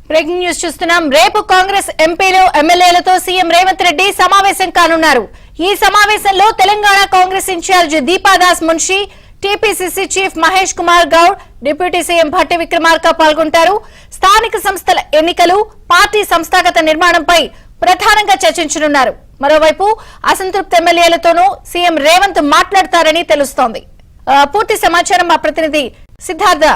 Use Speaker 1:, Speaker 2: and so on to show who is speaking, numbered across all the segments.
Speaker 1: Breaking news చూస్తున్నాం. రేపు కాంగ్రెస్ ఎంపీలు ఎమ్మెల్యేలతో సీఎం రేవంత్ రెడ్డి సమావేశం కానున్నారు. ఈ సమావేశంలో Telangana Congress incharge Deepadas Munshi, TPCC chief Mahesh Kumar Goud, deputy CM Bhatti Vikramarka పాల్గొంటారు. స్థానిక సంస్థల ఎన్నికలు, పార్టీ సంస్థాగత నిర్మాణంపై ప్రధానంగా చర్చించనున్నారు. మరోవైపు అసంతృప్త ఎమ్మెల్యేలతోనూ సీఎం రేవంత్ మాట్లాడతారని తెలుస్తోంది. పూర్తి సమాచారం మా ప్రతినిధి సిద్ధార్థ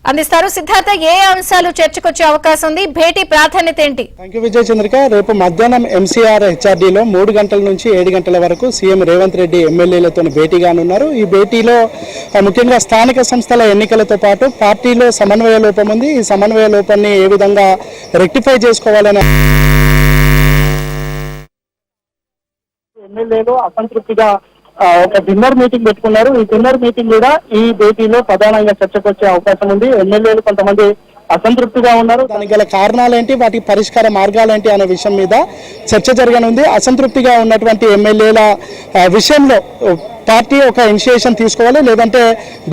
Speaker 1: అందిస్తారు. సిద్ధార్థ, ఏ అంశాలు చర్చకొచ్చే అవకాశం ఉంది? భేటీ ప్రాధాన్యత ఏంటి?
Speaker 2: థ్యాంక్ యూ విజయ చంద్రిక. రేపు మధ్యాహ్నం ఎంసీఆర్ హెచ్ఆర్డీలో 3 గంటల నుంచి 7 గంటల వరకు సీఎం రేవంత్ రెడ్డి ఎమ్మెల్యేలతో భేటీగానున్నారు. ఈ భేటీలో ముఖ్యంగా స్థానిక సంస్థల ఎన్నికలతో పాటు పార్టీలో సమన్వయ లోపం ఉంది. ఈ సమన్వయ లోపాన్ని ఏ విధంగా రెక్టిఫై చేసుకోవాలని ఎమ్మెల్యేలు అసంతృప్తిగా ఒక డిన్నర్ మీటింగ్ పెట్టుకున్నారు. ఈ డిన్నర్ మీటింగ్ కూడా ఈ భేటీలో ప్రధానంగా చర్చకు వచ్చే అవకాశం ఉంది. ఎమ్మెల్యేలు కొంతమంది అసంతృప్తిగా ఉన్నారు. దానికి గల కారణాలు ఏంటి, వాటికి పరిష్కార మార్గాలు ఏంటి అనే విషయం మీద చర్చ జరగనుంది. అసంతృప్తిగా ఉన్నటువంటి ఎమ్మెల్యేల విషయంలో పార్టీ ఒక ఇనిషియేషన్ తీసుకోవాలి, లేదంటే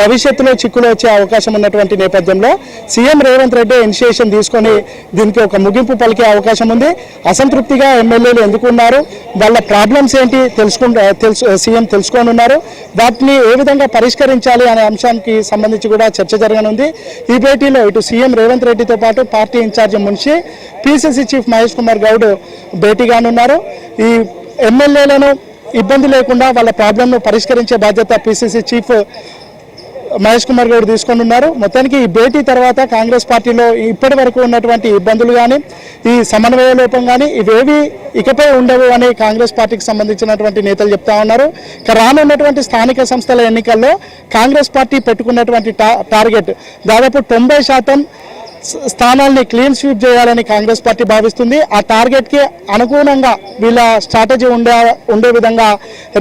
Speaker 2: భవిష్యత్తులో చిక్కులు వచ్చే అవకాశం ఉన్నటువంటి నేపథ్యంలో సీఎం రేవంత్ రెడ్డి ఇనిషియేషన్ తీసుకొని దీనికి ఒక ముగింపు పలికే అవకాశం ఉంది. అసంతృప్తిగా ఎమ్మెల్యేలు ఎందుకున్నారు, వాళ్ళ ప్రాబ్లమ్స్ ఏంటి సీఎం తెలుసుకోనున్నారు. వాటిని ఏ విధంగా పరిష్కరించాలి అనే అంశానికి సంబంధించి కూడా చర్చ జరగనుంది. ఈ భేటీలో ఇటు సీఎం రేవంత్ రెడ్డితో పాటు party incharge Munshi, PCC chief Mahesh Kumar Goud భేటీగానున్నారు. ఈ ఎమ్మెల్యేలను ఇబ్బంది లేకుండా వాళ్ళ ప్రాబ్లంను పరిష్కరించే బాధ్యత పీసీసీ చీఫ్ మహేష్ కుమార్ గౌడ్ తీసుకొని ఉన్నారు. మొత్తానికి ఈ భేటీ తర్వాత కాంగ్రెస్ పార్టీలో ఇప్పటి వరకు ఉన్నటువంటి ఇబ్బందులు కానీ, ఈ సమన్వయ లోపం కానీ ఇవేవి ఇకపై ఉండవు అని కాంగ్రెస్ పార్టీకి సంబంధించినటువంటి నేతలు చెప్తా ఉన్నారు. రానున్నటువంటి స్థానిక సంస్థల ఎన్నికల్లో కాంగ్రెస్ పార్టీ పెట్టుకున్నటువంటి టార్గెట్ దాదాపు 90% స్థానాల్ని క్లీన్ స్వీప్ చేయాలని కాంగ్రెస్ పార్టీ భావిస్తుంది. ఆ టార్గెట్కి అనుగుణంగా వీళ్ళ స్ట్రాటజీ ఉండే విధంగా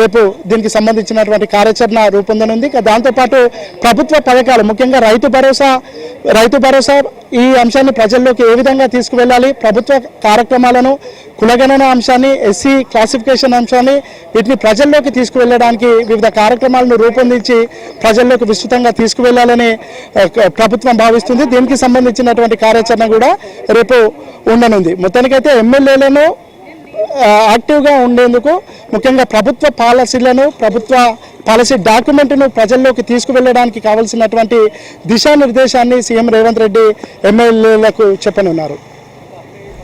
Speaker 2: రేపు దీనికి సంబంధించినటువంటి కార్యాచరణ రూపొందనుంది. దాంతోపాటు ప్రభుత్వ పథకాలు, ముఖ్యంగా రైతు భరోసా ఈ అంశాన్ని ప్రజల్లోకి ఏ విధంగా తీసుకువెళ్ళాలి, ప్రభుత్వ కార్యక్రమాలను, కులగణన అంశాన్ని, ఎస్సీ క్లాసిఫికేషన్ అంశాన్ని, వీటిని ప్రజల్లోకి తీసుకువెళ్ళడానికి వివిధ కార్యక్రమాలను రూపొందించి ప్రజల్లోకి విస్తృతంగా తీసుకువెళ్లాలని ప్రభుత్వం భావిస్తుంది. దీనికి సంబంధించినటువంటి కార్యాచరణ కూడా రేపు ఉండనుంది. మొత్తానికైతే ఎమ్మెల్యేలను యాక్టివ్గా ఉండేందుకు, ముఖ్యంగా ప్రభుత్వ పాలసీ డాక్యుమెంట్ను ప్రజల్లోకి తీసుకువెళ్ళడానికి కావాల్సినటువంటి దిశానిర్దేశాన్ని సీఎం రేవంత్ రెడ్డి ఎమ్మెల్యేలకు చెప్పనున్నారు.